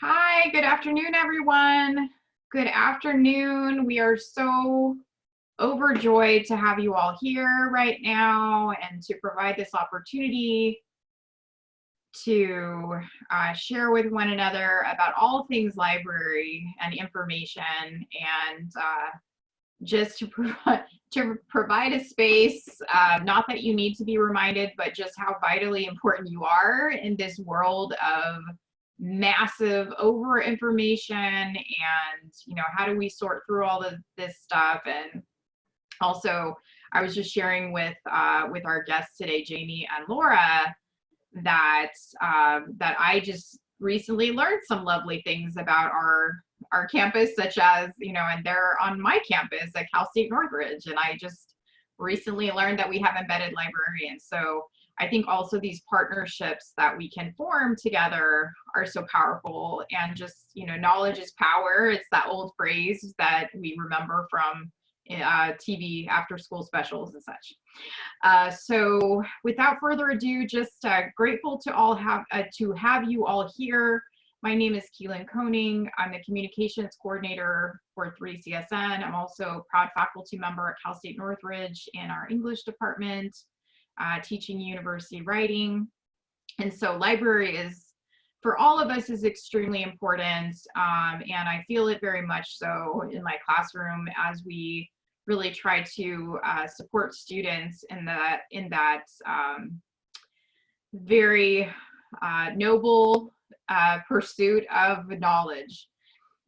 Hi, good afternoon, everyone. Good afternoon. We are so overjoyed to have you all here right now and to provide this opportunity to share with one another about all things library and information, and just to provide a space, not that you need to be reminded, but just how vitally important you are in this world of massive over information, and how do we sort through all of this stuff. And also, I was just sharing with our guests today, Jamie and Laura, that I just recently learned some lovely things about our campus, such as, and they're on my campus at Cal State Northridge, and I just recently learned that we have embedded librarians. So I think also these partnerships that we can form together are so powerful, and just, knowledge is power. It's that old phrase that we remember from TV after school specials and such. So without further ado, just grateful to have you all here. My name is Keelan Koning. I'm the communications coordinator for 3 CSN. I'm also a proud faculty member at Cal State Northridge in our English department, teaching university writing. And so library is, for all of us, is extremely important, and I feel it very much so in my classroom as we really try to support students in that very noble pursuit of knowledge.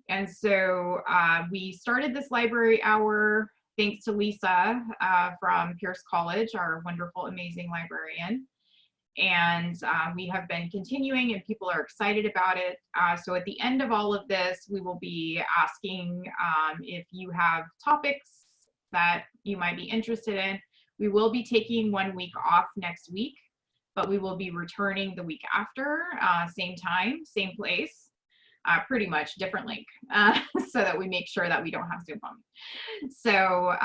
And so we started this library hour thanks to Lisa from Pierce College, our wonderful, amazing librarian. And we have been continuing, and people are excited about it. So at the end of all of this, we will be asking if you have topics that you might be interested in. We will be taking 1 week off next week, but we will be returning the week after, same time, same place, pretty much different link, so that we make sure that we don't have Zoom on. So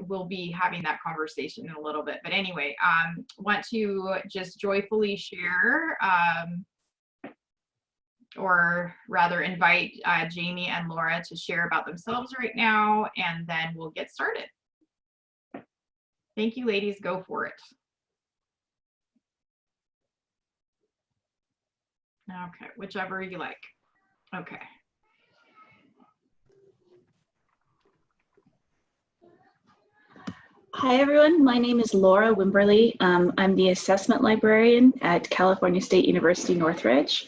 we'll be having that conversation in a little bit. But anyway, want to just joyfully share, or rather invite Jamie and Laura to share about themselves right now, and then we'll get started. Thank you, ladies. Go for it. Okay, whichever you like. Okay. Hi, everyone. My name is Laura Wimberley. I'm the assessment librarian at California State University Northridge.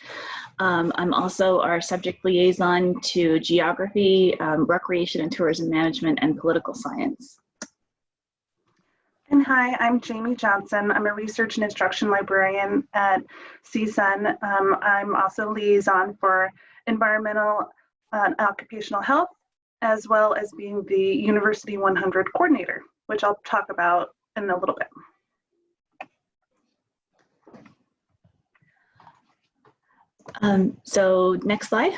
I'm also our subject liaison to geography, recreation and tourism management, and political science. And hi, I'm Jamie Johnson. I'm a research and instruction librarian at CSUN. I'm also liaison for environmental and occupational health, as well as being the University 100 coordinator, which I'll talk about in a little bit. So next slide.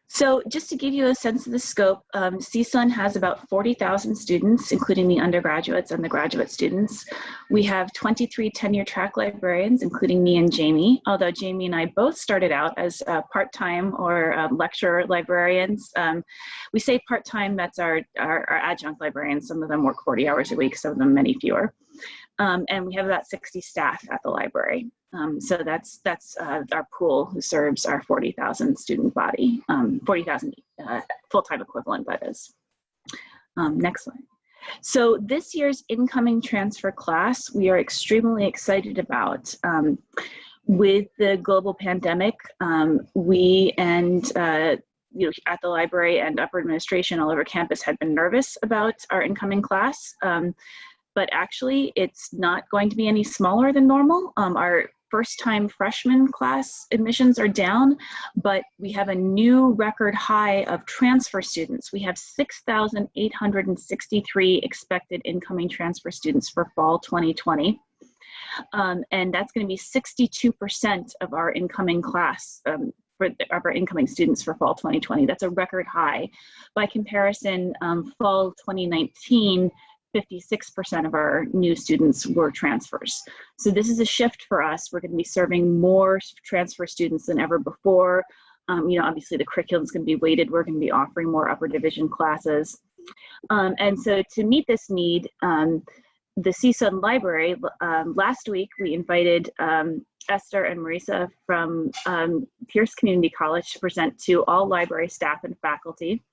So just to give you a sense of the scope, CSUN has about 40,000 students, including the undergraduates and the graduate students. We have 23 tenure track librarians, including me and Jamie, although Jamie and I both started out as part-time or lecturer librarians. We say part-time, that's our adjunct librarians. Some of them work 40 hours a week, some of them many fewer. And we have about 60 staff at the library. So that's our pool who serves our 40,000 student body, 40,000 full-time equivalent, that is. Next slide. So this year's incoming transfer class, we are extremely excited about. With the global pandemic, we and at the library and upper administration all over campus had been nervous about our incoming class. But actually, it's not going to be any smaller than normal. Our first-time freshman class admissions are down, but we have a new record high of transfer students. We have 6,863 expected incoming transfer students for fall 2020. And that's going to be 62% of our incoming class, of our incoming students for fall 2020. That's a record high. By comparison, fall 2019, 56% of our new students were transfers. So this is a shift for us. We're going to be serving more transfer students than ever before. You know, obviously the curriculum is going to be weighted. We're going to be offering more upper division classes. And so to meet this need, the CSUN library, last week we invited Esther and Marisa from Pierce Community College to present to all library staff and faculty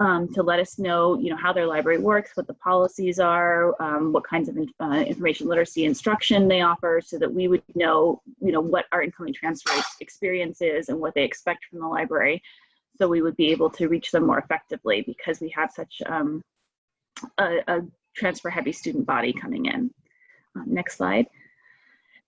to let us know, you know, how their library works, what the policies are, what kinds of information literacy instruction they offer, so that we would know, you know, what our incoming transfer experience is and what they expect from the library, so we would be able to reach them more effectively, because we have such a transfer heavy student body coming in. Next slide.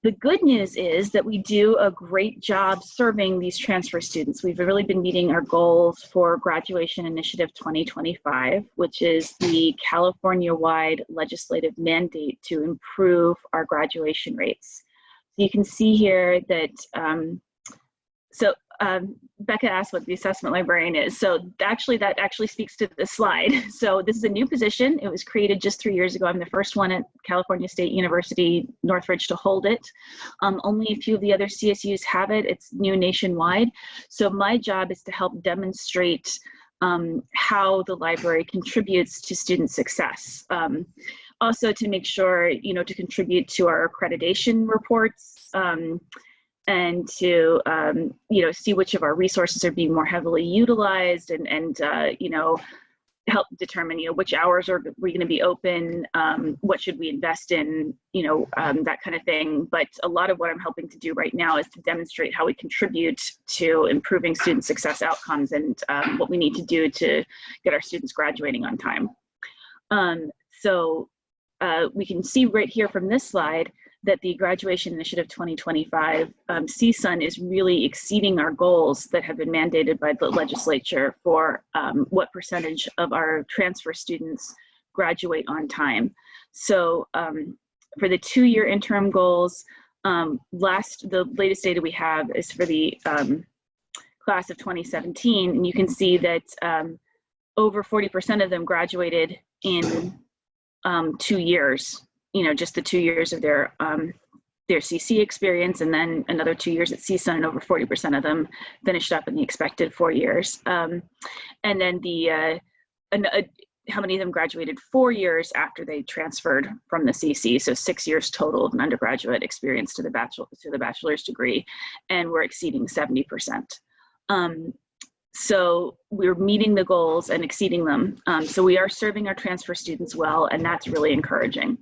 The good news is that we do a great job serving these transfer students. We've really been meeting our goals for Graduation Initiative 2025, which is the California-wide legislative mandate to improve our graduation rates. So you can see here that, Becca asked what the assessment librarian is. So actually, that actually speaks to this slide. So this is a new position. It was created just 3 years ago. I'm the first one at California State University, Northridge, to hold it. Only a few of the other CSUs have it. It's new nationwide. So my job is to help demonstrate how the library contributes to student success. Also to make sure, you know, to contribute to our accreditation reports, and to you know, see which of our resources are being more heavily utilized, and you know, help determine, you know, which hours are we going to be open, what should we invest in, you know, that kind of thing. But a lot of what I'm helping to do right now is to demonstrate how we contribute to improving student success outcomes, and what we need to do to get our students graduating on time. We can see right here from this slide that the Graduation Initiative 2025, CSUN is really exceeding our goals that have been mandated by the legislature for what percentage of our transfer students graduate on time. So for the 2-year interim goals, the latest data we have is for the class of 2017, and you can see that over 40% of them graduated in 2 years. You know, just the 2 years of their CC experience, and then another 2 years at CSUN, and over 40% of them finished up in the expected 4 years. And then how many of them graduated 4 years after they transferred from the CC, so 6 years total of an undergraduate experience to the bachelor's degree, and we're exceeding 70%. So we're meeting the goals and exceeding them. So we are serving our transfer students well, and that's really encouraging.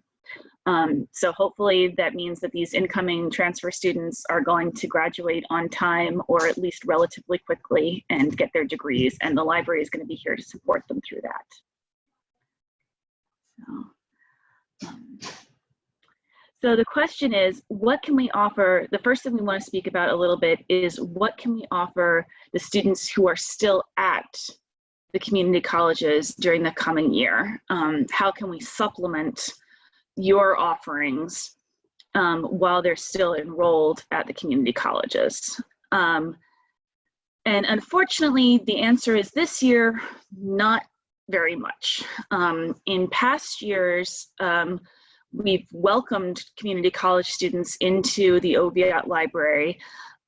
So hopefully that means that these incoming transfer students are going to graduate on time, or at least relatively quickly, and get their degrees, and the library is going to be here to support them through that. So the question is, what can we offer? The first thing we want to speak about a little bit is, what can we offer the students who are still at the community colleges during the coming year? How can we supplement your offerings while they're still enrolled at the community colleges? And unfortunately, the answer is this year, not very much. In past years, we've welcomed community college students into the OVIAT library.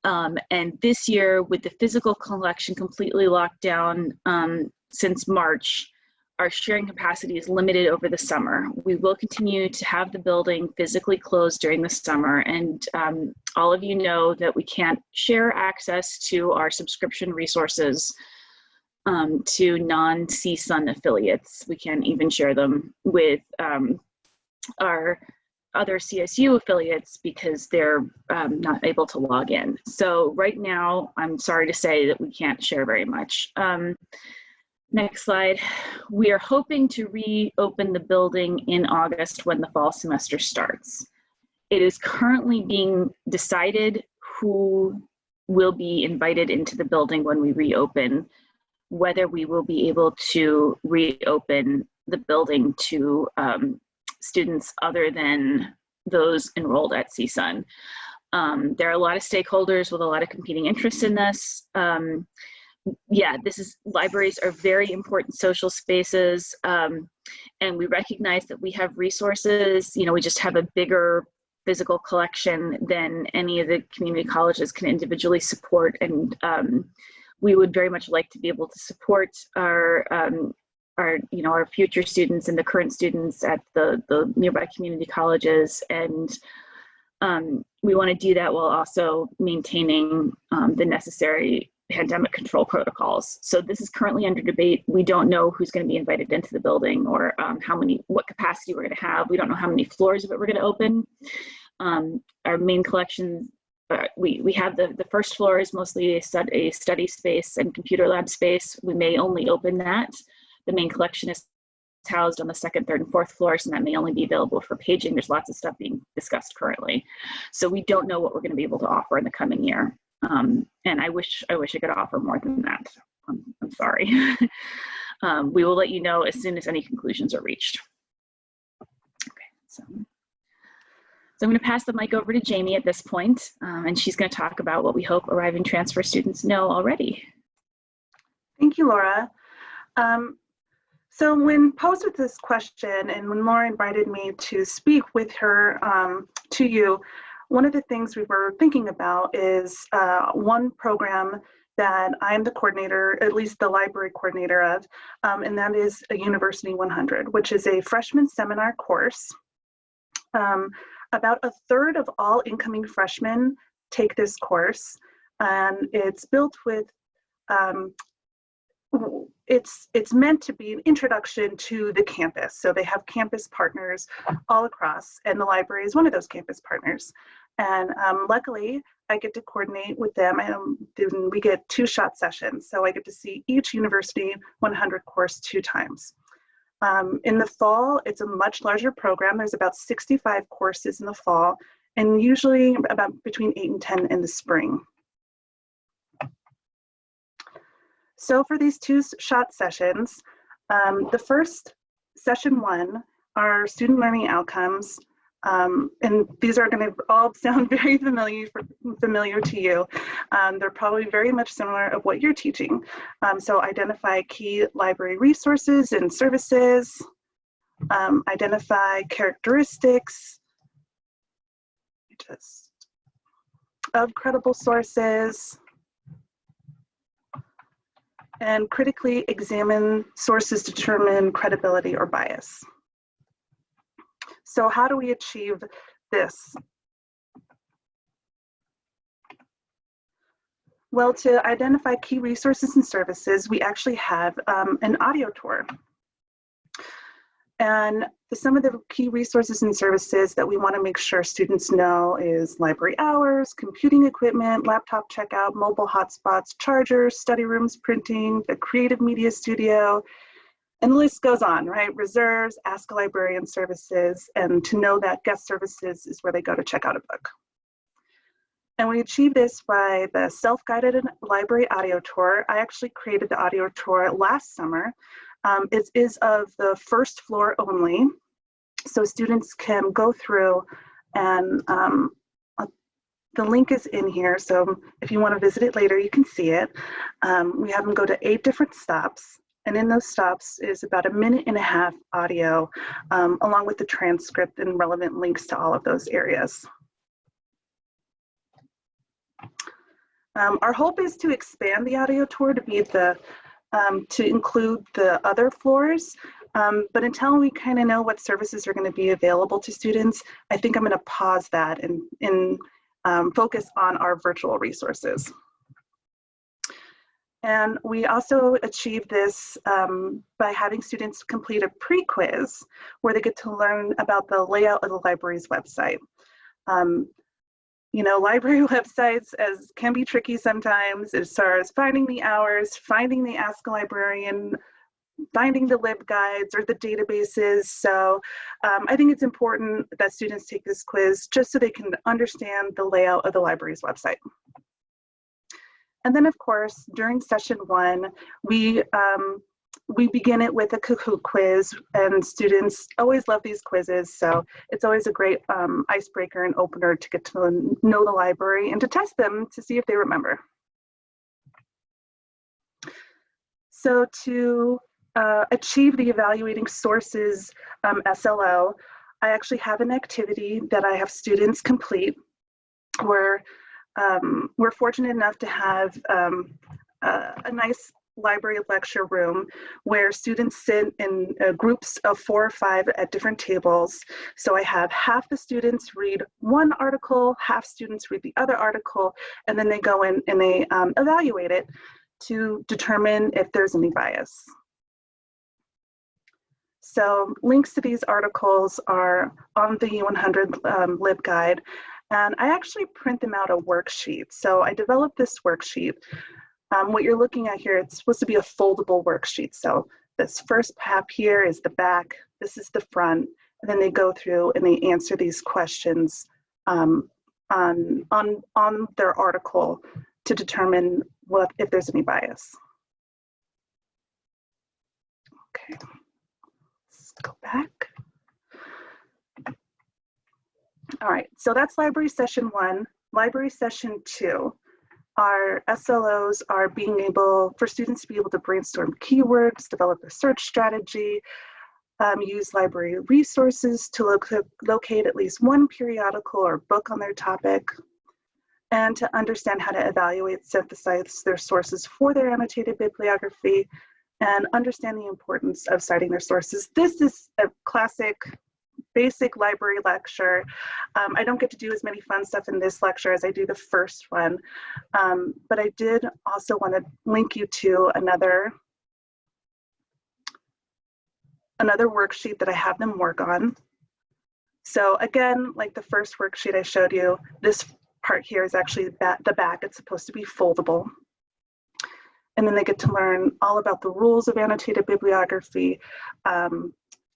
And this year, with the physical collection completely locked down since March, our sharing capacity is limited over the summer. We will continue to have the building physically closed during the summer, and all of you know that we can't share access to our subscription resources to non-CSUN affiliates. We can't even share them with our other CSU affiliates because they're not able to log in. So right now, I'm sorry to say that we can't share very much. Next slide. We are hoping to reopen the building in August when the fall semester starts. It is currently being decided who will be invited into the building when we reopen, whether we will be able to reopen the building to students other than those enrolled at CSUN. There are a lot of stakeholders with a lot of competing interests in this. yeah, libraries are very important social spaces, and we recognize that we have resources. You know, we just have a bigger physical collection than any of the community colleges can individually support, and we would very much like to be able to support our future students and the current students at the nearby community colleges, and we want to do that while also maintaining the necessary pandemic control protocols. So this is currently under debate. We don't know who's going to be invited into the building, or what capacity we're going to have. We don't know how many floors of it we're going to open. Our main collection, we have the first floor is mostly a study space and computer lab space. We may only open that. The main collection is housed on the second, third, and fourth floors, and that may only be available for paging. There's lots of stuff being discussed currently. So we don't know what we're going to be able to offer in the coming year. And I wish I could offer more than that. I'm sorry. We will let you know as soon as any conclusions are reached. Okay, so I'm going to pass the mic over to Jamie at this point, and she's going to talk about what we hope arriving transfer students know already. Thank you, Laura. So when posed with this question, and when Laura invited me to speak with her to you, one of the things we were thinking about is one program that I'm the coordinator, at least the library coordinator of, and that is a University 100, which is a freshman seminar course. About a third of all incoming freshmen take this course, and it's built with it's meant to be an introduction to the campus. So they have campus partners all across, and the library is one of those campus partners. And luckily, I get to coordinate with them, and we get 2 shot sessions. So I get to see each University 100 course 2 times. In the fall, it's a much larger program. There's about 65 courses in the fall, and usually about between 8 and 10 in the spring. So for these 2 shot sessions, the first, session 1, are student learning outcomes. And these are going to all sound very familiar to you. They're probably very much similar of what you're teaching. So identify key library resources and services, identify characteristics of credible sources, and critically examine sources to determine credibility or bias. So how do we achieve this? Well, to identify key resources and services, we actually have an audio tour. And some of the key resources and services that we want to make sure students know is library hours, computing equipment, laptop checkout, mobile hotspots, chargers, study rooms, printing, the creative media studio, and the list goes on, right? Reserves, Ask a Librarian services, and to know that guest services is where they go to check out a book. And we achieve this by the self-guided library audio tour. I actually created the audio tour last summer. It is of the first floor only, so students can go through, and the link is in here, so if you want to visit it later, you can see it. We have them go to 8 different stops, and in those stops is about a 1.5 minute audio, along with the transcript and relevant links to all of those areas. Our hope is to expand the audio tour to be to include the other floors, but until we kind of know what services are going to be available to students, I think I'm going to pause that and focus on our virtual resources. And we also achieve this by having students complete a pre-quiz where they get to learn about the layout of the library's website. You know, library websites can be tricky sometimes as far as finding the hours, finding the Ask a Librarian, finding the Libguides or the databases. So I think it's important that students take this quiz just so they can understand the layout of the library's website. And then, of course, during session 1, we begin it with a Kahoot quiz, and students always love these quizzes, so it's always a great icebreaker and opener to get to know the library and to test them to see if they remember. So to achieve the Evaluating Sources SLO, I actually have an activity that I have students complete where we're fortunate enough to have a nice library lecture room where students sit in groups of 4 or 5 at different tables. So I have half the students read one article, half students read the other article, and then they go in and they evaluate it to determine if there's any bias. So links to these articles are on the U100 Libguide, and I actually print them out a worksheet. So I developed this worksheet. What you're looking at here, it's supposed to be a foldable worksheet. So this first half here is the back, this is the front, and then they go through and they answer these questions on their article to determine if there's any bias. Okay, let's go back. All right, so that's library session 1. Library session 2. Our SLOs are being able, for students to be able to brainstorm keywords, develop a search strategy, use library resources to locate at least one periodical or book on their topic, and to understand how to evaluate, synthesize their sources for their annotated bibliography, and understand the importance of citing their sources. This is a classic basic library lecture. I don't get to do as many fun stuff in this lecture as I do the first one, but I did also want to link you to another worksheet that I have them work on. So again, like the first worksheet I showed you, this part here is actually the back. It's supposed to be foldable. And then they get to learn all about the rules of annotated bibliography.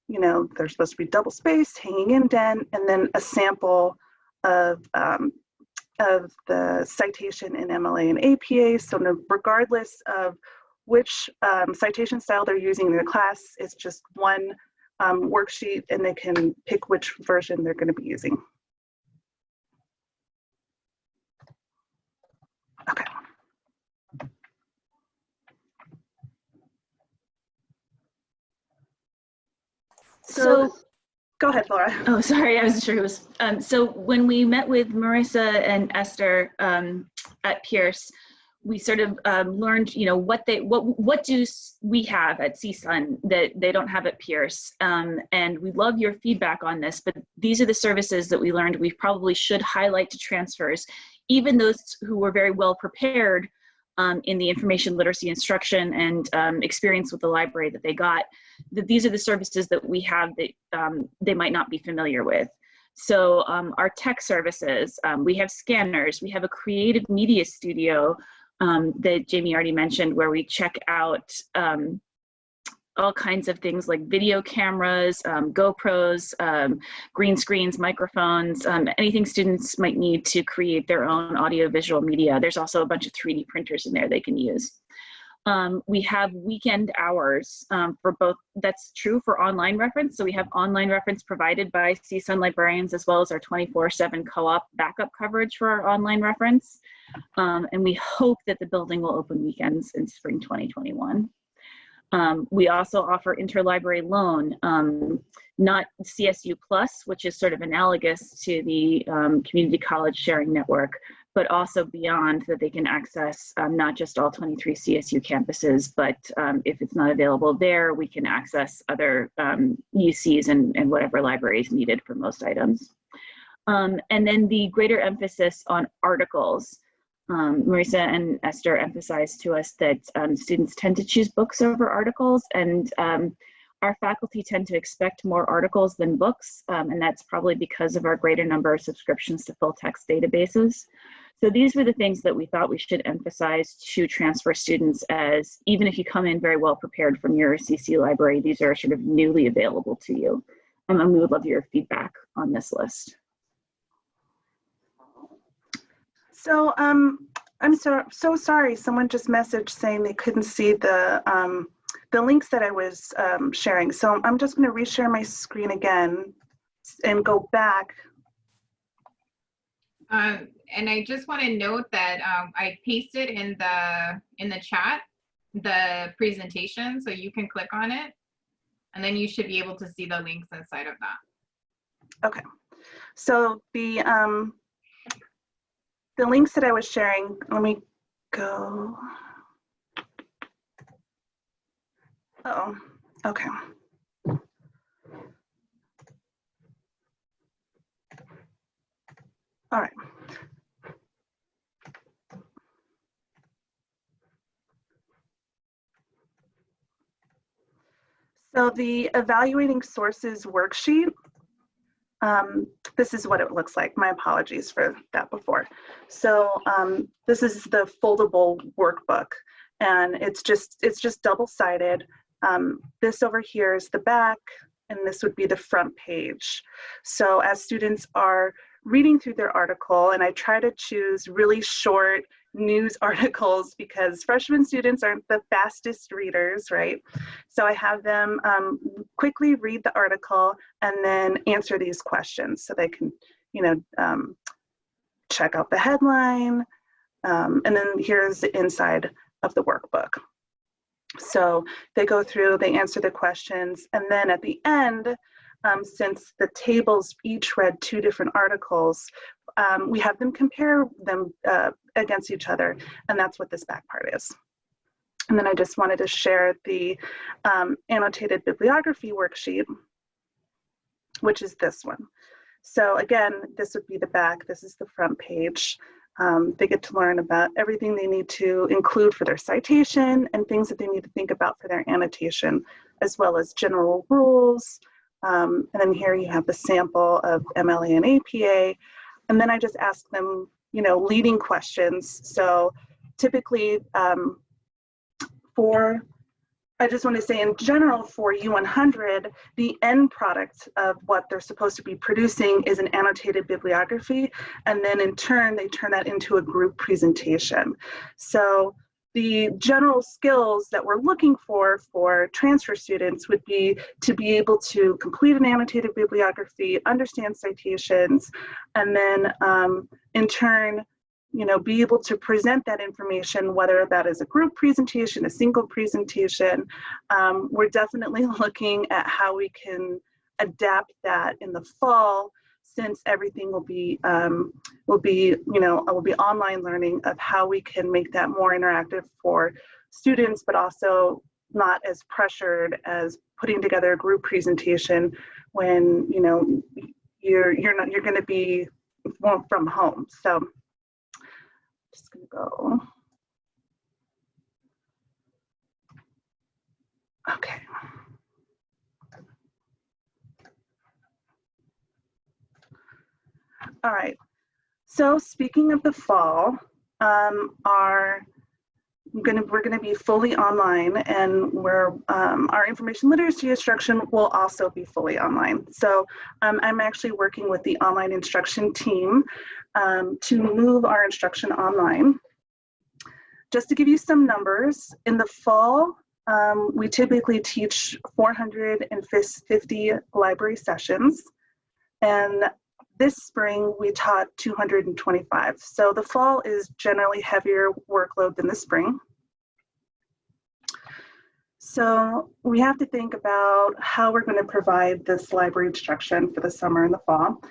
You know, they're supposed to be double spaced, hanging indent, and then a sample of the citation in MLA and APA. So regardless of which citation style they're using in their class, it's just one worksheet, and they can pick which version they're going to be using. Okay. So go ahead, Laura. Oh, sorry, I wasn't sure who was. So when we met with Marissa and Esther at Pierce, we sort of learned, you know, what do we have at CSUN that they don't have at Pierce, and we love your feedback on this. But these are the services that we learned we probably should highlight to transfers, even those who were very well prepared in the information literacy instruction and experience with the library that they got, that these are the services that we have that they might not be familiar with. So our tech services, we have scanners, we have a creative media studio that Jamie already mentioned, where we check out all kinds of things like video cameras, GoPros, green screens, microphones, anything students might need to create their own audiovisual media. There's also a bunch of 3D printers in there they can use. We have weekend hours for both. That's true for online reference. So we have online reference provided by CSUN librarians, as well as our 24/7 co-op backup coverage for our online reference. And we hope that the building will open weekends in spring 2021. We also offer interlibrary loan, not CSU Plus, which is sort of analogous to the community college sharing network, but also beyond, that they can access not just all 23 CSU campuses, but if it's not available there, we can access other UCs and whatever libraries needed for most items. And then the greater emphasis on articles. Marissa and Esther emphasized to us that students tend to choose books over articles, and our faculty tend to expect more articles than books, and that's probably because of our greater number of subscriptions to full text databases. So these were the things that we thought we should emphasize to transfer students, as even if you come in very well prepared from your CC library, these are sort of newly available to you. And we would love your feedback on this list. So I'm so sorry. Someone just messaged saying they couldn't see the links that I was sharing. So I'm just going to reshare my screen again and go back. And I just want to note that I pasted in the chat the presentation, so you can click on it, and then you should be able to see the links inside of that. Okay. So the links that I was sharing, let me go. Uh-oh, okay. All right. So the evaluating sources worksheet, this is what it looks like. My apologies for that before. So this is the foldable workbook, and it's just double-sided. This over here is the back, and this would be the front page. So as students are reading through their article, and I try to choose really short news articles because freshman students aren't the fastest readers, right? So I have them quickly read the article and then answer these questions so they can, you know, check out the headline, and then here's the inside of the workbook. So they go through, they answer the questions, and then at the end, since the tables each read 2 different articles, we have them compare them against each other, and that's what this back part is. And then I just wanted to share the annotated bibliography worksheet, which is this one. So again, this would be the back, this is the front page. They get to learn about everything they need to include for their citation and things that they need to think about for their annotation, as well as general rules. And then here you have the sample of MLA and APA. And then I just ask them, you know, leading questions. So typically I just want to say in general for U100, the end product of what they're supposed to be producing is an annotated bibliography. And then in turn, they turn that into a group presentation. So the general skills that we're looking for transfer students would be to be able to complete an annotated bibliography, understand citations, and then in turn, you know, be able to present that information, whether that is a group presentation, a single presentation. We're definitely looking at how we can adapt that in the fall, since everything will be online learning, of how we can make that more interactive for students, but also not as pressured as putting together a group presentation when, you know, you're going to be from home. So just gonna go. Okay. All right. So speaking of the fall, we're gonna be fully online, and our information literacy instruction will also be fully online. So I'm actually working with the online instruction team to move our instruction online. Just to give you some numbers, in the fall, we typically teach 450 library sessions, and this spring we taught 225. So the fall is generally heavier workload than the spring. So we have to think about how we're going to provide this library instruction for the summer and the fall.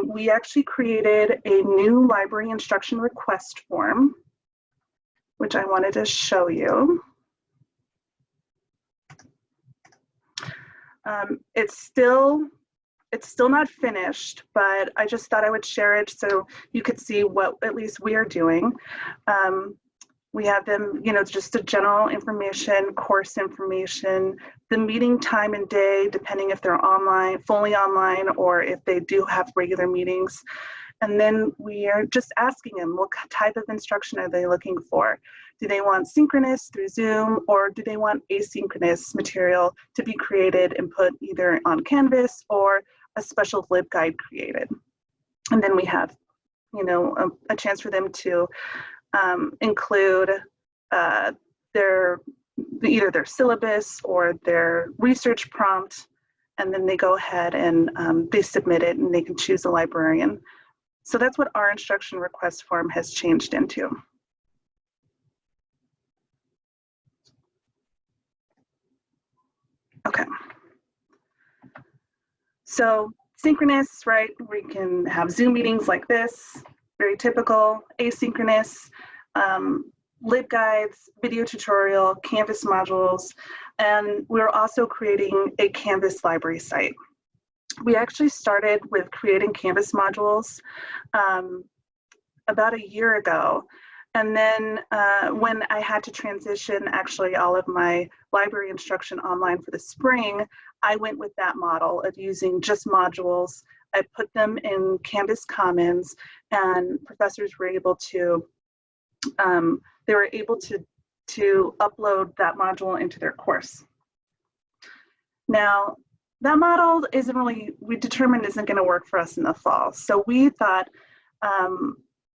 We actually created a new library instruction request form, which I wanted to show you. It's still not finished, but I just thought I would share it so you could see what at least we are doing. We have them, you know, just a general information, course information, the meeting time and day, depending if they're online, fully online, or if they do have regular meetings. And then we are just asking them, what type of instruction are they looking for? Do they want synchronous through Zoom, or do they want asynchronous material to be created and put either on Canvas or a special Libguide created? And then we have, you know, a chance for them to include either their syllabus or their research prompt, and then they go ahead and they submit it, and they can choose a librarian. So that's what our instruction request form has changed into. So synchronous, right? We can have Zoom meetings like this, very typical. Asynchronous, Libguides, video tutorial, Canvas modules, and we're also creating a Canvas library site. We actually started with creating Canvas modules about a year ago. And then when I had to transition actually all of my library instruction online for the spring, I went with that model of using just modules. I put them in Canvas Commons, and professors were able to, to upload that module into their course. Now, that model isn't really, we determined isn't going to work for us in the fall. So we thought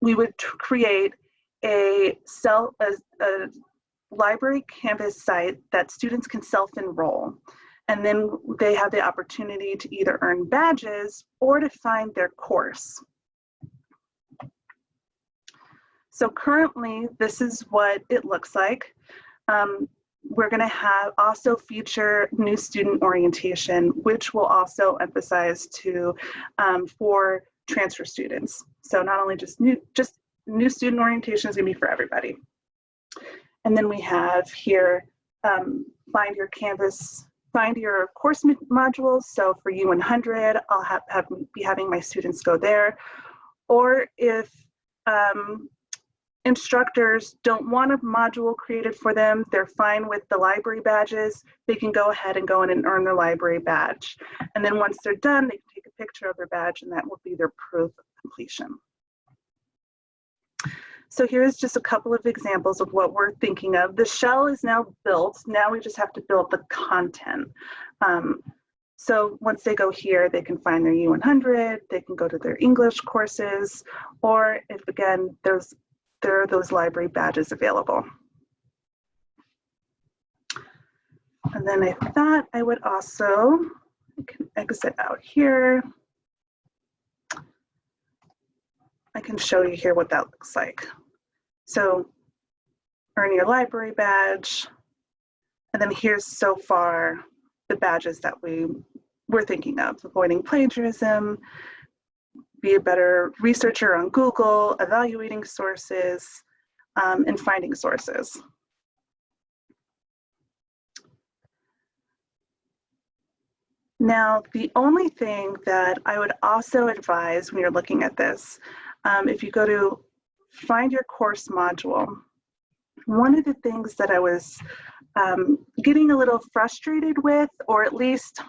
we would create a library Canvas site that students can self-enroll. And then they have the opportunity to either earn badges or to find their course. So currently, this is what it looks like. We're going to have also feature new student orientation, which will also emphasize to for transfer students. So not only just new student orientation is going to be for everybody. And then we have here find your course modules. So for U100, I'll be having my students go there. Or if instructors don't want a module created for them, they're fine with the library badges, they can go ahead and go in and earn their library badge. And then once they're done, they can take a picture of their badge, and that will be their proof of completion. So here's just a couple of examples of what we're thinking of. The shell is now built. Now we just have to build the content. So once they go here, they can find their U100, they can go to their English courses, or if again, there are those library badges available. And then I thought I would also, I can exit out here. I can show you here what that looks like. So earn your library badge. And then here's so far the badges that we're thinking of: avoiding plagiarism, be a better researcher on Google, evaluating sources, and finding sources. Now, the only thing that I would also advise when you're looking at this, if you go to find your course module, one of the things that I was getting a little frustrated with, or at least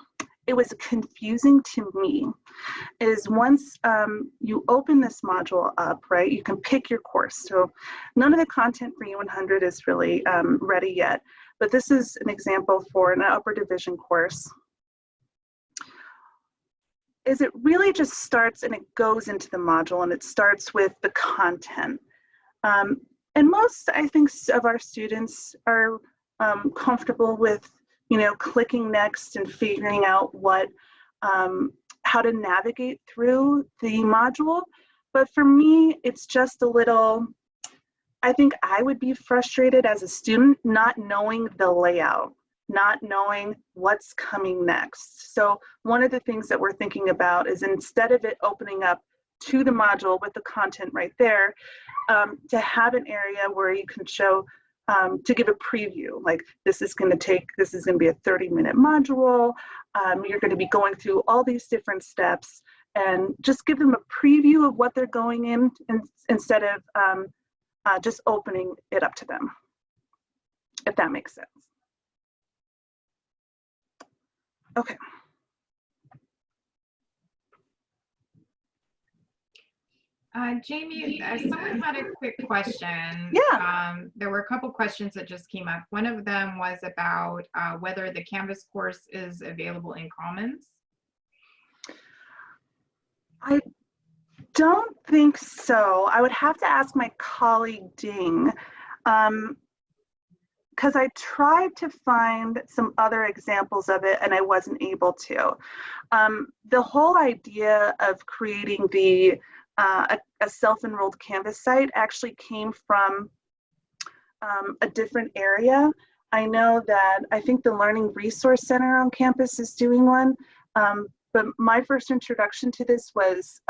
it was confusing to me, is once you open this module up, right, you can pick your course. So none of the content for U100 is really ready yet, but this is an example for an upper division course. Is it really just starts and it goes into the module, and it starts with the content. And most, I think, of our students are comfortable with, you know, clicking next and figuring out what, how to navigate through the module. But for me, it's just a little, I think I would be frustrated as a student not knowing the layout, not knowing what's coming next. So one of the things that we're thinking about is, instead of it opening up to the module with the content right there, to have an area where you can show, to give a preview, like this is going to be a 30-minute module. You're going to be going through all these different steps, and just give them a preview of what they're going in, instead of just opening it up to them, if that makes sense. Okay. Jamie, someone had a quick question. Yeah. There were a couple questions that just came up. One of them was about whether the Canvas course is available in Commons. I don't think so. I would have to ask my colleague Ding, because I tried to find some other examples of it and I wasn't able to. The whole idea of creating a self-enrolled Canvas site actually came from a different area. I know that I think the Learning Resource Center on campus is doing one, but my first introduction to this was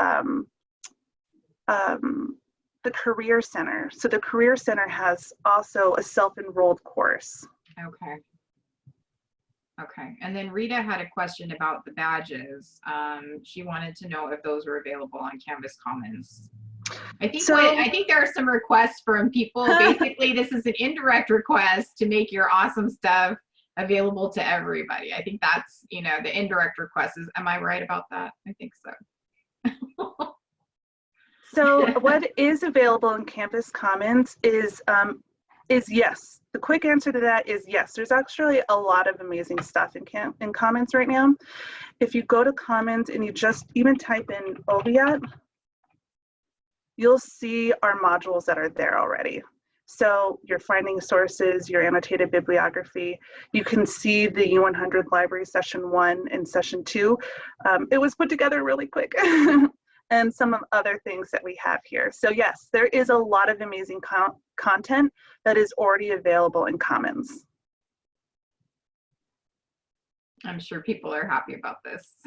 the Career Center. So the Career Center has also a self-enrolled course. Okay. Okay. And then Rita had a question about the badges. She wanted to know if those were available on Canvas Commons. I think there are some requests from people. Basically, this is an indirect request to make your awesome stuff available to everybody. I think that's, you know, the indirect request is, am I right about that? I think so. So what is available in Canvas Commons is yes. The quick answer to that is yes. There's actually a lot of amazing stuff in Commons right now. If you go to Commons and you just even type in OVIAT, you'll see our modules that are there already. So your finding sources, your annotated bibliography, you can see the U100 library session 1 and session 2. It was put together really quick. And some of other things that we have here. So yes, there is a lot of amazing content that is already available in Commons. I'm sure people are happy about this.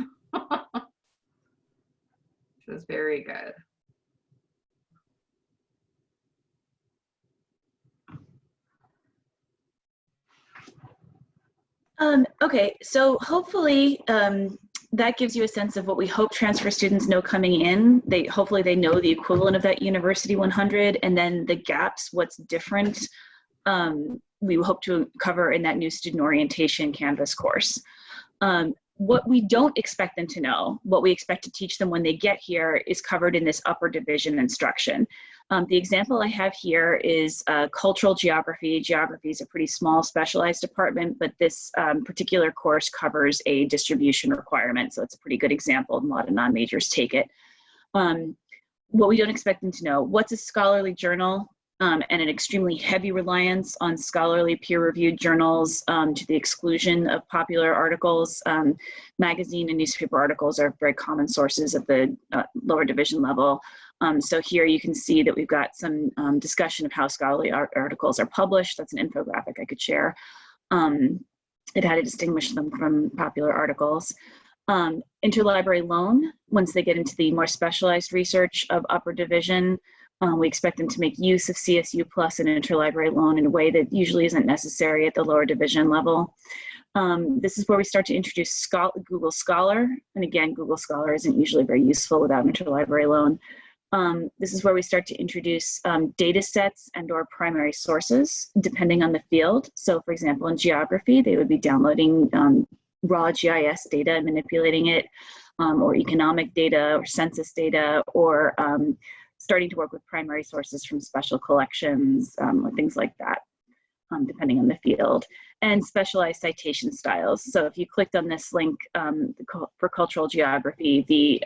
This is very good. Okay, so hopefully that gives you a sense of what we hope transfer students know coming in. Hopefully they know the equivalent of that University 100, and then the gaps, what's different, we hope to cover in that new student orientation Canvas course. What we don't expect them to know, what we expect to teach them when they get here, is covered in this upper division instruction. The example I have here is cultural geography. Geography is a pretty small specialized department, but this particular course covers a distribution requirement, so it's a pretty good example, and a lot of non-majors take it. What we don't expect them to know, what's a scholarly journal? And an extremely heavy reliance on scholarly peer-reviewed journals to the exclusion of popular articles. Magazine and newspaper articles are very common sources at the lower division level. So here you can see that we've got some discussion of how scholarly articles are published. That's an infographic I could share. It had to distinguish them from popular articles. Interlibrary loan, once they get into the more specialized research of upper division, we expect them to make use of CSU Plus and interlibrary loan in a way that usually isn't necessary at the lower division level. This is where we start to introduce Google Scholar. And again, Google Scholar isn't usually very useful without interlibrary loan. This is where we start to introduce data sets and or primary sources, depending on the field. So for example, in geography, they would be downloading raw GIS data and manipulating it, or economic data or census data, or starting to work with primary sources from special collections or things like that, depending on the field. And specialized citation styles. So if you clicked on this link for cultural geography, the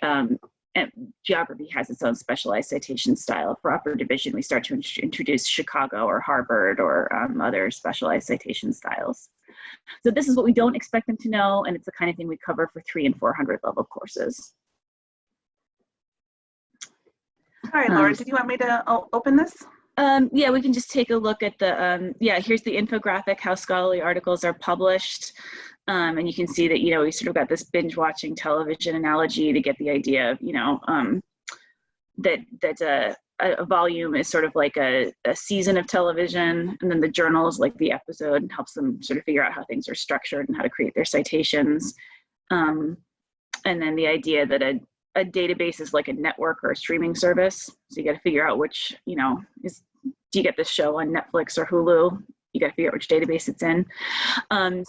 geography has its own specialized citation style. For upper division, we start to introduce Chicago or Harvard or other specialized citation styles. So this is what we don't expect them to know, and it's the kind of thing we cover for 300 and 400 level courses. All right, Laura, did you want me to open this? Yeah, we can just take a look at the, yeah, here's the infographic, how scholarly articles are published. And you can see that, you know, we sort of got this binge watching television analogy to get the idea of, you know, that a volume is sort of like a season of television, and then the journal is like the episode, and helps them sort of figure out how things are structured and how to create their citations. And then the idea that a database is like a network or a streaming service. So you got to figure out which, you know, do you get this show on Netflix or Hulu? You got to figure out which database it's in.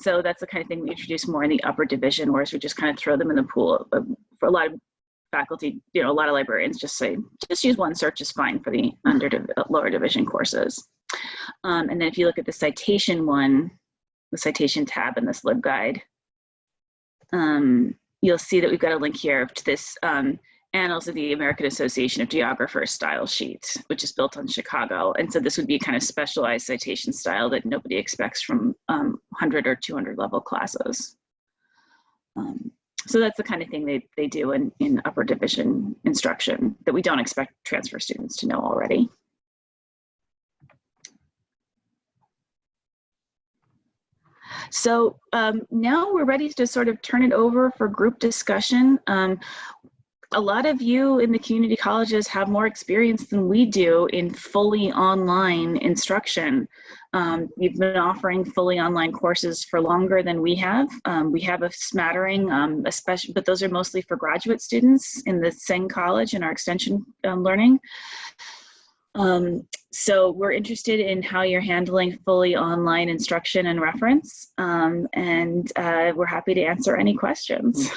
So that's the kind of thing we introduce more in the upper division, whereas we just kind of throw them in the pool. For a lot of faculty, you know, a lot of librarians just say, just use one search is fine for the lower division courses. And then if you look at the citation one, the citation tab in this Libguide, you'll see that we've got a link here to this Annals of the American Association of Geographers style sheet, which is built on Chicago. And so this would be a kind of specialized citation style that nobody expects from 100 or 200 level classes. So that's the kind of thing they do in upper division instruction that we don't expect transfer students to know already. So now we're ready to sort of turn it over for group discussion. A lot of you in the community colleges have more experience than we do in fully online instruction. You've been offering fully online courses for longer than we have. We have a smattering, especially, but those are mostly for graduate students in the Seng College and our extension learning. So we're interested in how you're handling fully online instruction and reference, and we're happy to answer any questions.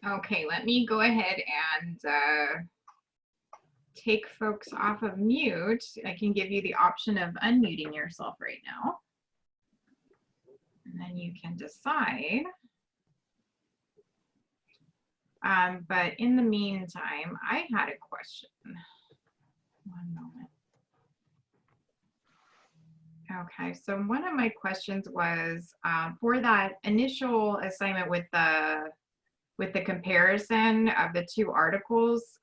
Okay, let me go ahead and take folks off of mute. I can give you the option of unmuting yourself right now. And then you can decide. But in the meantime, I had a question. One moment. Okay, so one of my questions was for that initial assignment with the comparison of the two articles,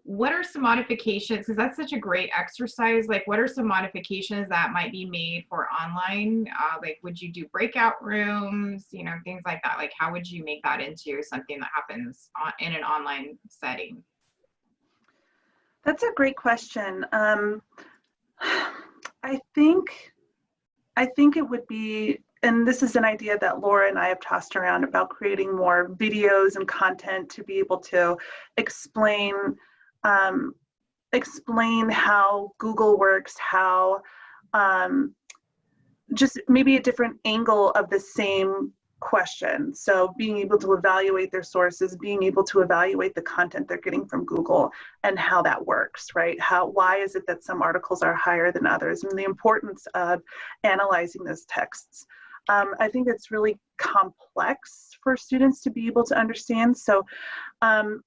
what are some modifications, because that's such a great exercise, like what are some modifications that might be made for online? Like would you do breakout rooms, you know, things like that? Like how would you make that into something that happens in an online setting? That's a great question. I think it would be, and this is an idea that Laura and I have tossed around about creating more videos and content to be able to explain how Google works, how just maybe a different angle of the same question. So being able to evaluate their sources, being able to evaluate the content they're getting from Google and how that works, right? Why is it that some articles are higher than others, and the importance of analyzing those texts. I think it's really complex for students to be able to understand. So I'm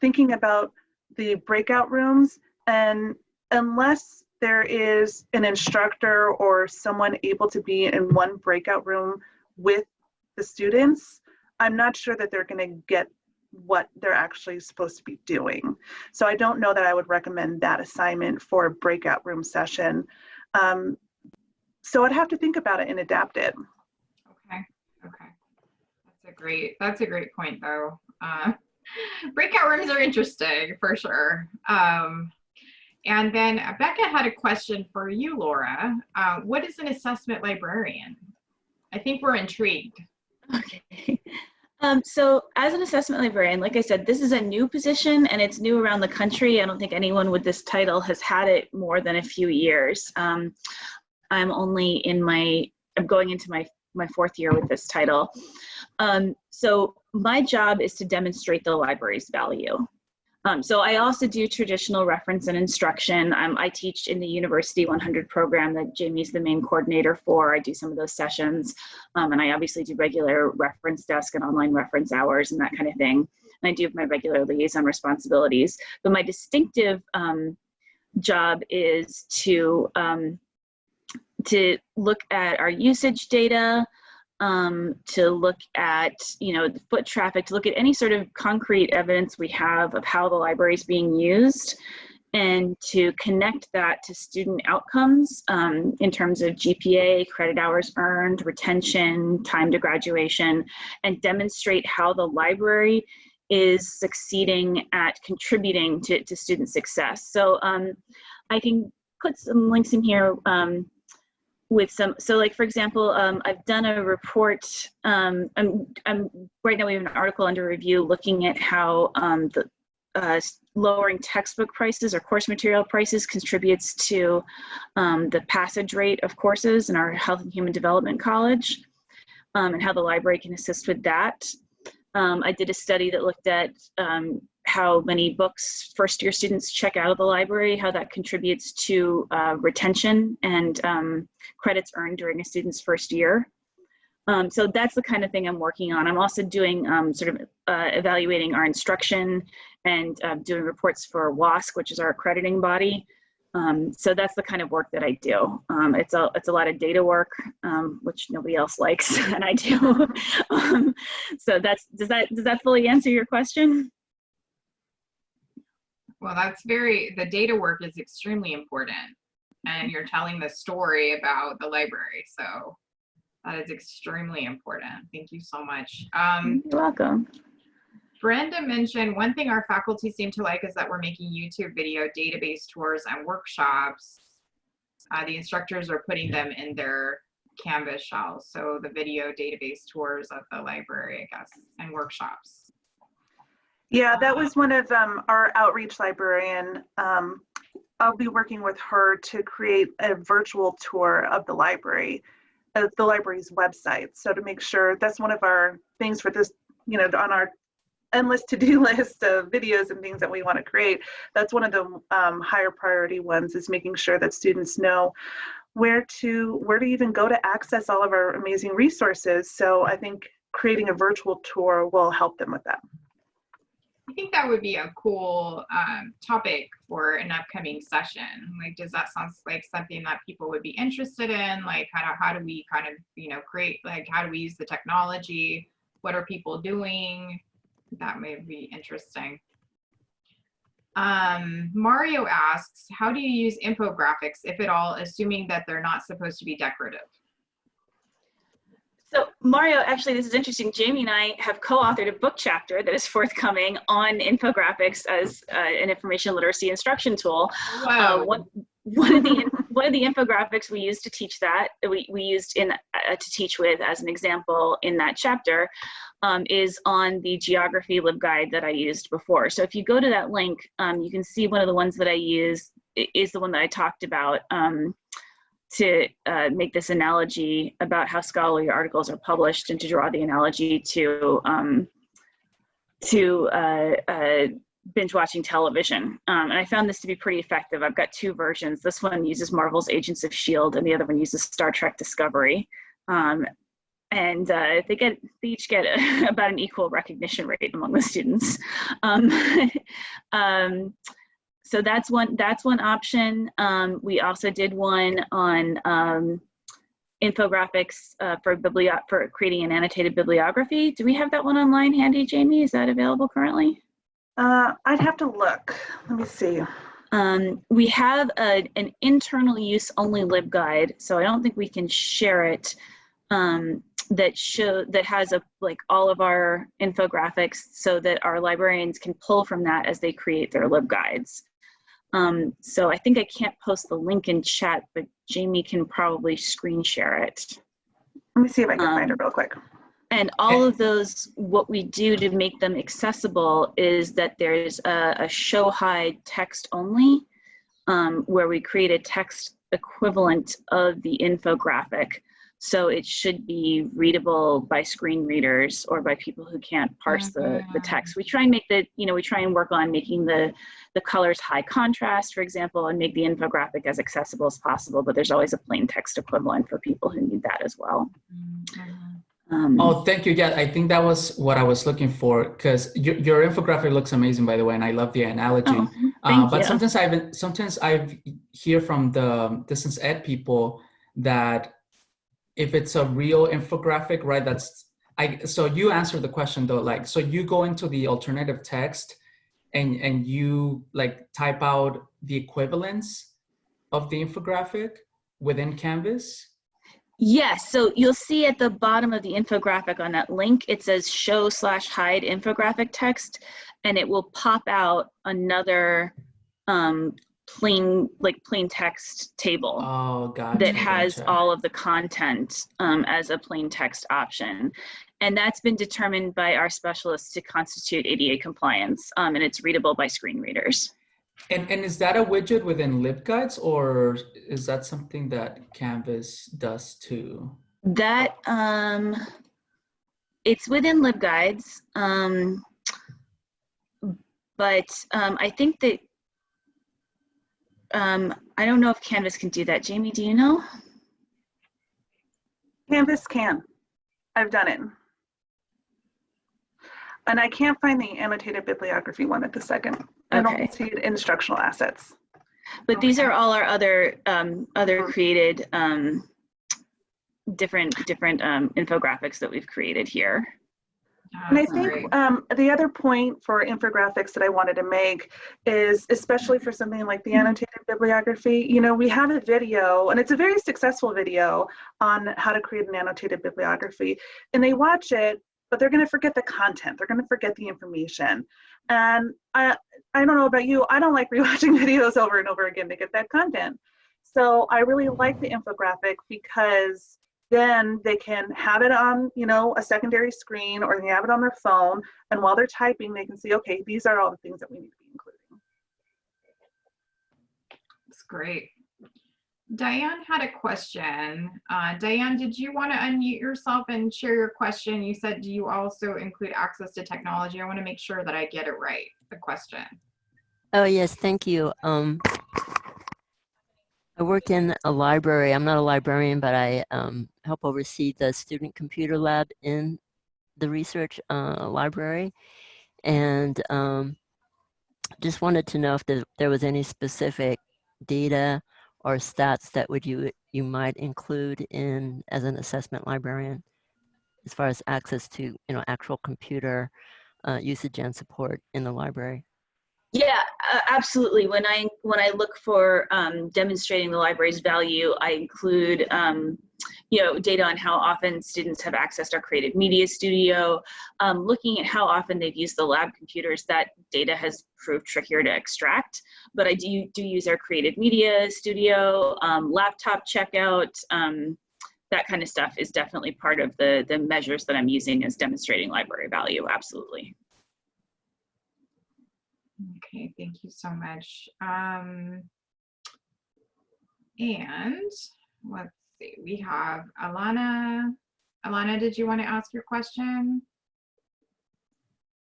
thinking about the breakout rooms, and unless there is an instructor or someone able to be in one breakout room with the students, I'm not sure that they're going to get what they're actually supposed to be doing. So I don't know that I would recommend that assignment for a breakout room session. So I'd have to think about it and adapt it. Okay. That's a great point though. Breakout rooms are interesting for sure. And then Becca had a question for you, Laura. What is an assessment librarian? I think we're intrigued. Okay. So as an assessment librarian, like I said, this is a new position and it's new around the country. I don't think anyone with this title has had it more than a few years. I'm going into my fourth year with this title. So my job is to demonstrate the library's value. So I also do traditional reference and instruction. I teach in the University 100 program that Jamie's the main coordinator for. I do some of those sessions. And I obviously do regular reference desk and online reference hours and that kind of thing. And I do have my regular liaison responsibilities. But my distinctive job is to look at our usage data, to look at, the foot traffic, to look at any sort of concrete evidence we have of how the library is being used, and to connect that to student outcomes in terms of GPA, credit hours earned, retention, time to graduation, and demonstrate how the library is succeeding at contributing to student success. So I can put some links in here with some, so like for example, I've done a report, right now we have an article under review looking at how lowering textbook prices or course material prices contributes to the passage rate of courses in our Health and Human Development College, and how the library can assist with that. I did a study that looked at how many books first-year students check out of the library, how that contributes to retention and credits earned during a student's first year. So that's the kind of thing I'm working on. I'm also doing evaluating our instruction and doing reports for WASC, which is our accrediting body. So that's the kind of work that I do. It's a lot of data work, which nobody else likes, and I do. So does that fully answer your question? Well, the data work is extremely important, and you're telling the story about the library. So that is extremely important. Thank you so much. You're welcome. Brenda mentioned one thing our faculty seem to like is that we're making YouTube video database tours and workshops. The instructors are putting them in their Canvas shells. So the video database tours of the library, I guess, and workshops. Yeah, that was one of our outreach librarian. I'll be working with her to create a virtual tour of the library's website. So to make sure, that's one of our things for this, on our endless to-do list of videos and things that we want to create. That's one of the higher priority ones, is making sure that students know where to even go to access all of our amazing resources. So I think creating a virtual tour will help them with that. I think that would be a cool topic for an upcoming session. Like, does that sound like something that people would be interested in? Like, how do we kind of, create, like, how do we use the technology? What are people doing? That may be interesting. Mario asks, how do you use infographics, if at all, assuming that they're not supposed to be decorative? So Mario, actually, this is interesting. Jamie and I have co-authored a book chapter that is forthcoming on infographics as an information literacy instruction tool. Wow. One of the infographics we used to teach that, we used to teach with as an example in that chapter, is on the geography Libguide that I used before. So if you go to that link, you can see one of the ones that I use is the one that I talked about, to make this analogy about how scholarly articles are published, and to draw the analogy to binge watching television. And I found this to be pretty effective. I've got two versions. This one uses Marvel's Agents of S.H.I.E.L.D. and the other one uses Star Trek Discovery. And they each get about an equal recognition rate among the students. So that's one option. We also did one on infographics for creating an annotated bibliography. Do we have that one online handy, Jamie? Is that available currently? I'd have to look. Let me see. We have an internal use only Libguide, so I don't think we can share it. That has all of our infographics, so that our librarians can pull from that as they create their Libguides. So I think I can't post the link in chat, but Jamie can probably screen share it. Let me see if I can find it real quick. And all of those, what we do to make them accessible is that there's a show hide text only, where we create a text equivalent of the infographic. So it should be readable by screen readers or by people who can't parse the text. We try and make we try and work on making the colors high contrast, for example, and make the infographic as accessible as possible, but there's always a plain text equivalent for people who need that as well. Oh, thank you. Yeah, I think that was what I was looking for, because your infographic looks amazing, by the way, and I love the analogy. But sometimes I hear from the distance ed people that if it's a real infographic, right? So you answered the question though, like, so you go into the alternative text and you type out the equivalence of the infographic within Canvas? Yes, so you'll see at the bottom of the infographic on that link, it says show/hide infographic text, and it will pop out another plain text table. Oh, gotcha, that has all of the content as a plain text option. And that's been determined by our specialists to constitute ADA compliance, and it's readable by screen readers. And is that a widget within Libguides, or is that something that Canvas does too? That, it's within Libguides, but I think that, I don't know if Canvas can do that. Jamie, do you know? Canvas can. I've done it. And I can't find the annotated bibliography one at the second. I don't see it in instructional assets. But these are all our other created different infographics that we've created here. And I think the other point for infographics that I wanted to make is, especially for something like the annotated bibliography, you know, we have a video, and it's a very successful video on how to create an annotated bibliography, and they watch it, but they're going to forget the content. They're going to forget the information. And I don't know about you, I don't like rewatching videos over and over again to get that content. So I really like the infographic because then they can have it on, you know, a secondary screen, or they can have it on their phone, and while they're typing, they can see, okay, these are all the things that we need to be including. That's great. Diane had a question. Diane, did you want to unmute yourself and share your question? You said, do you also include access to technology? I want to make sure that I get it right, the question. Oh, yes, thank you. I work in a library. I'm not a librarian, but I help oversee the student computer lab in the research library. And just wanted to know if there was any specific data or stats that you might include in as an assessment librarian, as far as access to, you know, actual computer usage and support in the library. Yeah, absolutely. When I look for demonstrating the library's value, I include you know, data on how often students have accessed our creative media studio, looking at how often they've used the lab computers. That data has proved trickier to extract, but I do use our creative media studio, laptop checkout. That kind of stuff is definitely part of the measures that I'm using as demonstrating library value. Absolutely. Okay, thank you so much. And let's see, we have Alana. Alana, did you want to ask your question?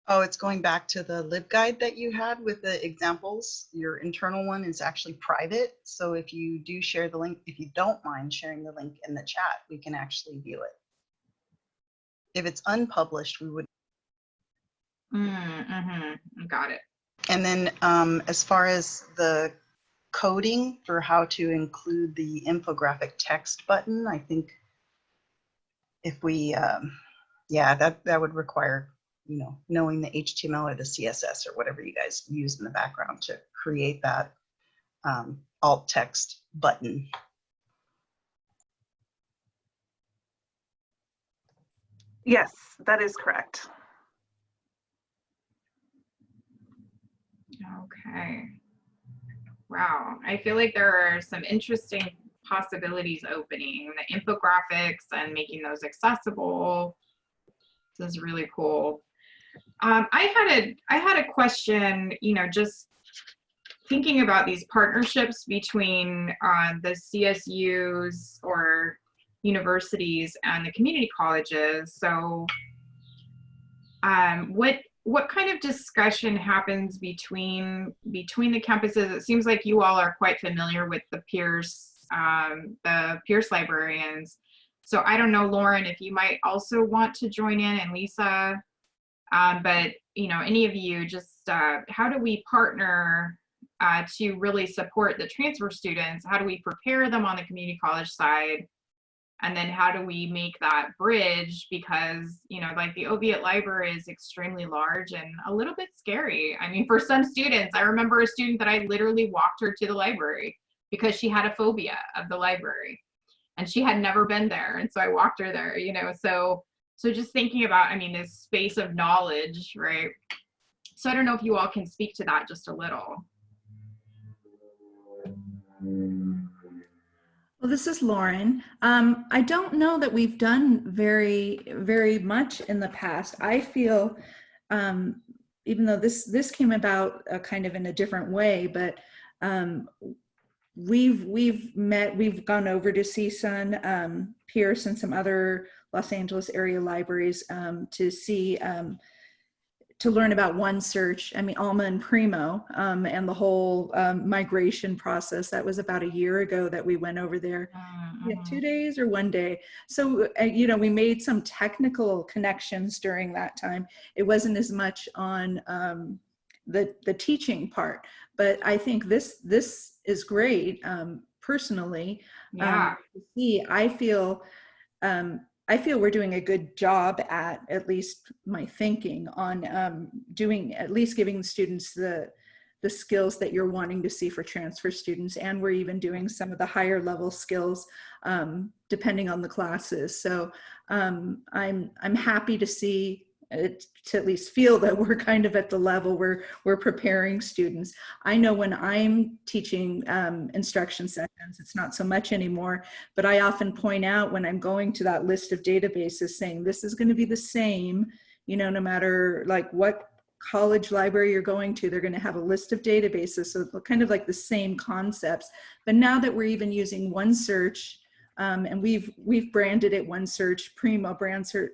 Oh, it's going back to the Libguide that you had with the examples. Your internal one is actually private. So if you do share the link, if you don't mind sharing the link in the chat, we can actually view it. If it's unpublished, we would. Got it. And then as far as the coding for how to include the infographic text button, I think if we, yeah, that would require, you know, knowing the HTML or the CSS or whatever you guys use in the background to create that alt text button. Yes, that is correct. Okay. Wow. I feel like there are some interesting possibilities opening, the infographics and making those accessible. This is really cool. I had a question, you know, just thinking about these partnerships between the CSUs or universities and the community colleges. So what kind of discussion happens between the campuses? It seems like you all are quite familiar with the Pierce librarians. So I don't know, Lauren, if you might also want to join in, and Lisa, but you know, any of you, just how do we partner to really support the transfer students? How do we prepare them on the community college side? And then how do we make that bridge? Because, you know, like the Oviatt Library is extremely large and a little bit scary. I mean, for some students, I remember a student that I literally walked her to the library because she had a phobia of the library and she had never been there. And so I walked her there, you know, so just thinking about, I mean, this space of knowledge, right? So I don't know if you all can speak to that just a little. Well, this is Lauren. I don't know that we've done very much in the past. I feel, even though this came about kind of in a different way, but we've gone over to CSUN, Pierce, and some other Los Angeles area libraries to see, to learn about OneSearch, I mean, Alma and Primo, and the whole migration process. That was about a year ago that we went over there. Yeah, 2 days or 1 day. So, you know, we made some technical connections during that time. It wasn't as much on the teaching part, but I think this is great. Personally, Yeah. I feel we're doing a good job at least my thinking on at least giving the students the skills that you're wanting to see for transfer students, and we're even doing some of the higher level skills depending on the classes. So I'm happy to see it, to at least feel that we're kind of at the level where we're preparing students. I know when I'm teaching instruction sessions, it's not so much anymore, but I often point out when I'm going to that list of databases saying this is going to be the same, you know, no matter like what college library you're going to, they're going to have a list of databases. So kind of like the same concepts. But now that we're even using OneSearch, and we've branded it OneSearch Primo brand search.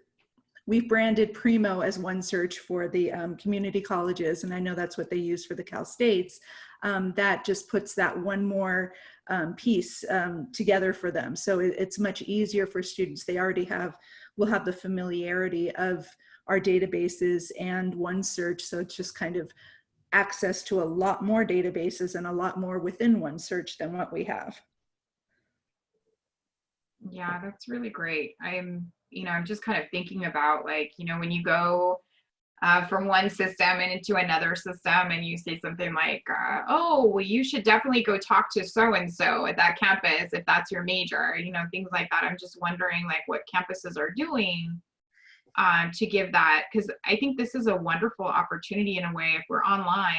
We've branded Primo as OneSearch for the community colleges, and I know that's what they use for the Cal States. That just puts that one more piece together for them. So it's much easier for students. They already will have the familiarity of our databases and OneSearch. So it's just kind of access to a lot more databases and a lot more within OneSearch than what we have. Yeah, that's really great. I'm just kind of thinking about, like, you know, when you go from one system and into another system and you say something like, oh, well, you should definitely go talk to so-and-so at that campus if that's your major, you know, things like that. I'm just wondering like what campuses are doing to give that, because I think this is a wonderful opportunity in a way. If we're online,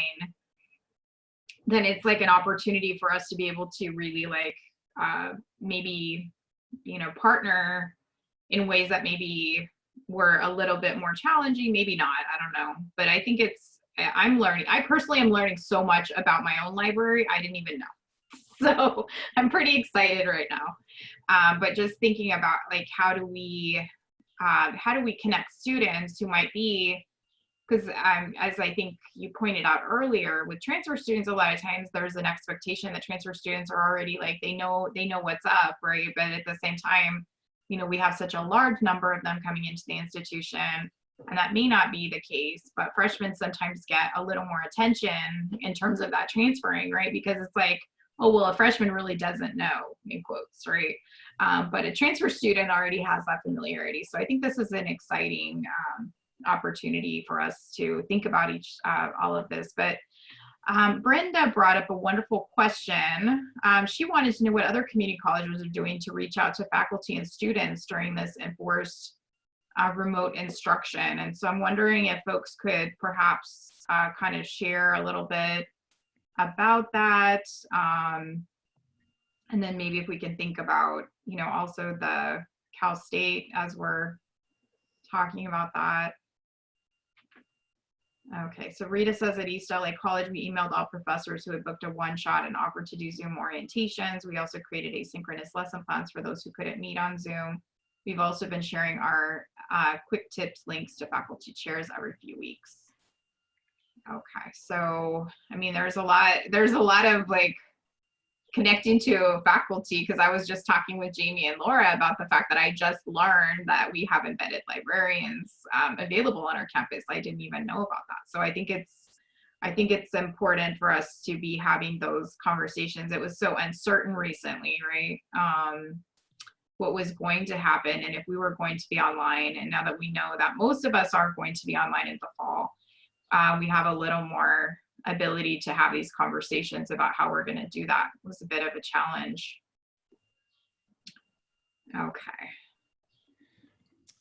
then it's like an opportunity for us to be able to really like maybe, you know, partner in ways that maybe were a little bit more challenging, maybe not, I don't know. But I think I personally am learning so much about my own library I didn't even know. So I'm pretty excited right now. But just thinking about like, how do we connect students who might be, because as I think you pointed out earlier, with transfer students, a lot of times there's an expectation that transfer students are already like, they know what's up, right? But at the same time, you know, we have such a large number of them coming into the institution, and that may not be the case, but freshmen sometimes get a little more attention in terms of that transferring, right? Because it's like, oh, well, a freshman really doesn't know, in quotes, right? But a transfer student already has that familiarity. So I think this is an exciting opportunity for us to think about all of this. But Brenda brought up a wonderful question. She wanted to know what other community colleges are doing to reach out to faculty and students during this enforced remote instruction. And so I'm wondering if folks could perhaps kind of share a little bit about that. And then maybe if we can think about, you know, also the Cal State as we're talking about that. Okay, so Rita says at East LA College, we emailed all professors who had booked a one-shot and offered to do Zoom orientations. We also created asynchronous lesson plans for those who couldn't meet on Zoom. We've also been sharing our quick tips links to faculty chairs every few weeks. Okay, so I mean, there's a lot of like connecting to faculty, because I was just talking with Jamie and Laura about the fact that I just learned that we have embedded librarians available on our campus. I didn't even know about that. So I think it's important for us to be having those conversations. It was so uncertain recently, right? What was going to happen and if we were going to be online. And now that we know that most of us are going to be online in the fall, we have a little more ability to have these conversations about how we're going to do that. It was a bit of a challenge. Okay.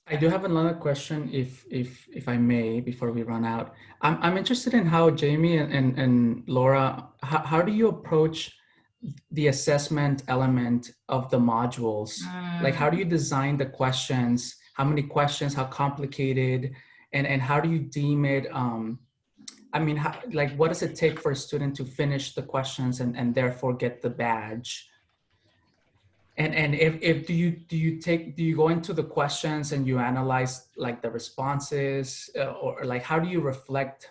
I do have another question, if I may, before we run out. I'm interested in how Jamie and Laura, how do you approach the assessment element of the modules? Like, how do you design the questions? How many questions? How complicated? And how do you deem it? I mean, like, what does it take for a student to finish the questions and therefore get the badge? And if do you go into the questions and you analyze like the responses, or like how do you reflect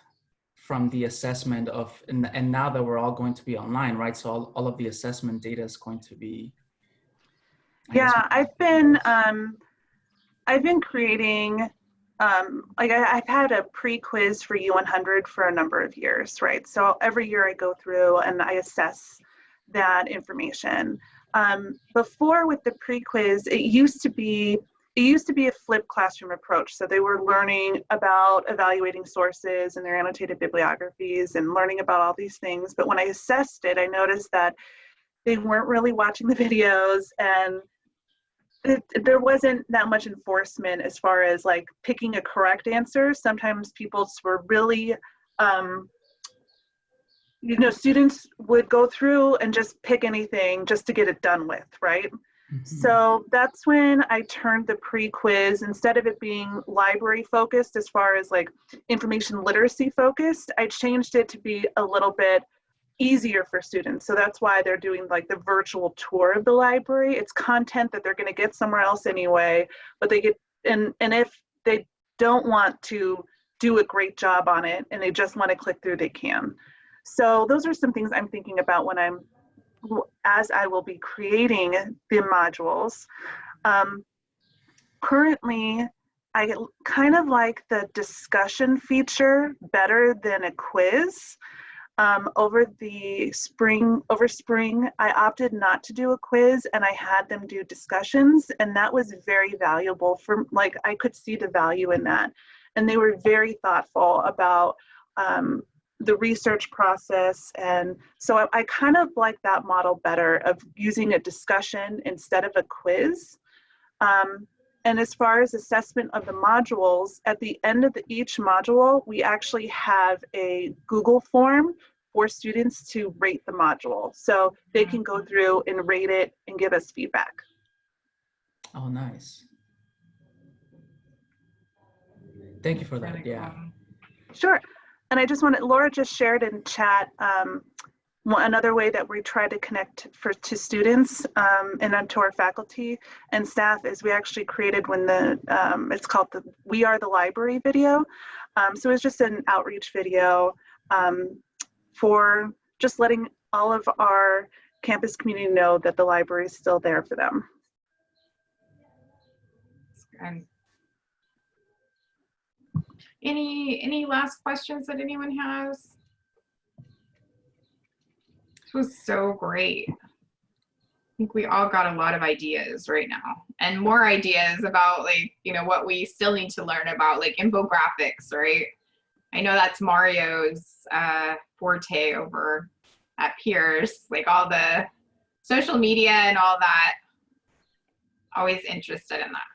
from the assessment of, and now that we're all going to be online, right? So all of the assessment data is going to be. Yeah, I've been creating like I've had a pre-quiz for U100 for a number of years, right? So every year I go through and I assess that information. Before with the pre-quiz, it used to be a flipped classroom approach. So they were learning about evaluating sources and their annotated bibliographies and learning about all these things. But when I assessed it, I noticed that they weren't really watching the videos, and there wasn't that much enforcement as far as like picking a correct answer. Sometimes people were really, students would go through and just pick anything just to get it done with, right? Mm-hmm. So that's when I turned the pre-quiz, instead of it being library focused as far as like information literacy focused, I changed it to be a little bit easier for students. So that's why they're doing like the virtual tour of the library. It's content that they're going to get somewhere else anyway, but they get, and if they don't want to do a great job on it and they just want to click through, they can. So those are some things I'm thinking about as I will be creating the modules. Currently, I kind of like the discussion feature better than a quiz. Over spring, I opted not to do a quiz and I had them do discussions, and that was very valuable for, like, I could see the value in that. And they were very thoughtful about the research process. And so I kind of like that model better, of using a discussion instead of a quiz. And as far as assessment of the modules, at the end of each module, we actually have a Google form for students to rate the module. So they can go through and rate it and give us feedback. Oh, nice. Thank you for that. Yeah. Sure. And I just wanted, Laura just shared in chat another way that we try to connect to students and to our faculty and staff is we actually created it's called the We Are the Library video. So it's just an outreach video for just letting all of our campus community know that the library is still there for them. Any last questions that anyone has? This was so great. I think we all got a lot of ideas right now, and more ideas about, like, what we still need to learn about, like infographics, right? I know that's Mario's forte over at Pierce, like all the social media and all that. Always interested in that.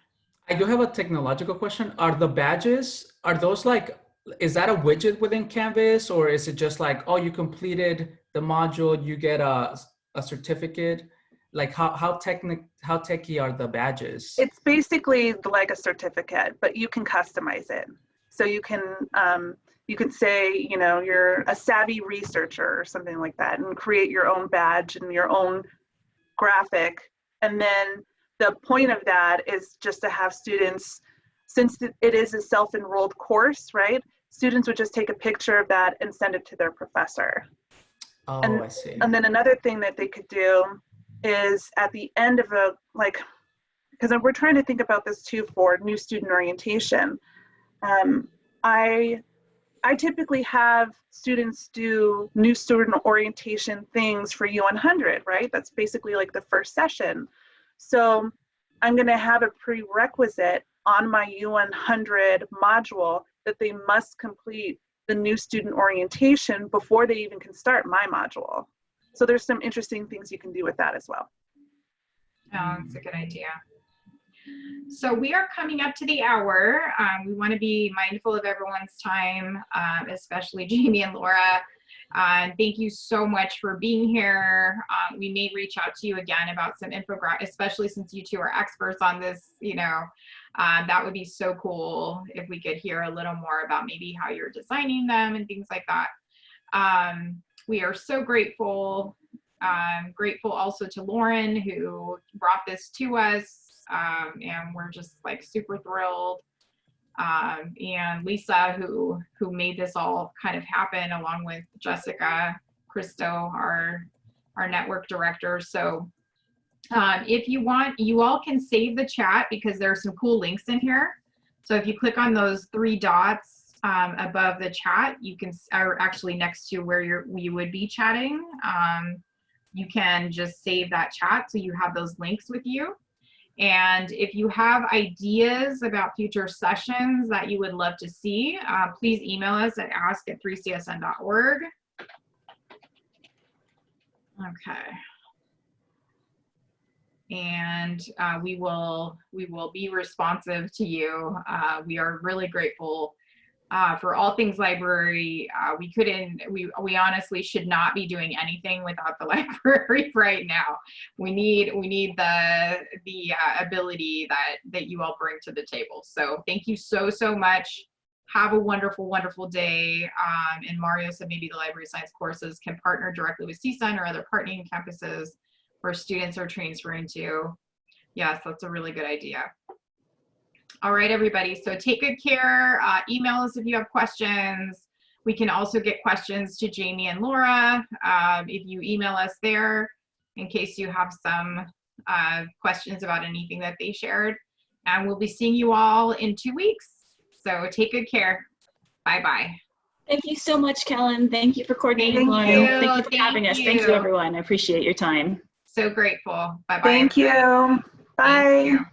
I do have a technological question. Are the badges, are those like, is that a widget within Canvas, or is it just like, oh, you completed the module, you get a certificate? Like how techy are the badges? It's basically like a certificate, but you can customize it. So you can say, you're a savvy researcher or something like that, and create your own badge and your own graphic. And then the point of that is just to have students, since it is a self-enrolled course, right? Students would just take a picture of that and send it to their professor. Oh, I see. And then another thing that they could do is at the end of because we're trying to think about this too for new student orientation. I typically have students do new student orientation things for U100, right? That's basically like the first session. So I'm going to have a prerequisite on my U100 module that they must complete the new student orientation before they even can start my module. So there's some interesting things you can do with that as well. Oh, that's a good idea. So we are coming up to the hour. We want to be mindful of everyone's time, especially Jamie and Laura. Thank you so much for being here. We may reach out to you again about some infographics, especially since you two are experts on this. That would be so cool if we could hear a little more about maybe how you're designing them and things like that. We are so grateful. Grateful also to Lauren, who brought this to us. And we're just like super thrilled. And Lisa, who made this all kind of happen, along with Jessica Christo, our network director. So if you want, you all can save the chat because there are some cool links in here. So if you click on those 3 dots above the chat, you can, or actually next to where you would be chatting, you can just save that chat so you have those links with you. And if you have ideas about future sessions that you would love to see, please email us at ask@3csn.org. Okay. And we will be responsive to you. We are really grateful for all things library. We honestly should not be doing anything without the library right now. We need the ability that you all bring to the table. So thank you so much. Have a wonderful, wonderful day. And Mario said maybe the library science courses can partner directly with CSUN or other partnering campuses where students are transferring to. Yes, that's a really good idea. All right, everybody, so take good care. Email us if you have questions. We can also get questions to Jamie and Laura if you email us there in case you have some questions about anything that they shared. And we'll be seeing you all in 2 weeks. So take good care. Bye-bye. Thank you so much, Kellen. Thank you for coordinating. Thank you. Thank you for having us. Thank you, everyone. I appreciate your time. So grateful. Bye-bye. Thank you. Bye. Thank you.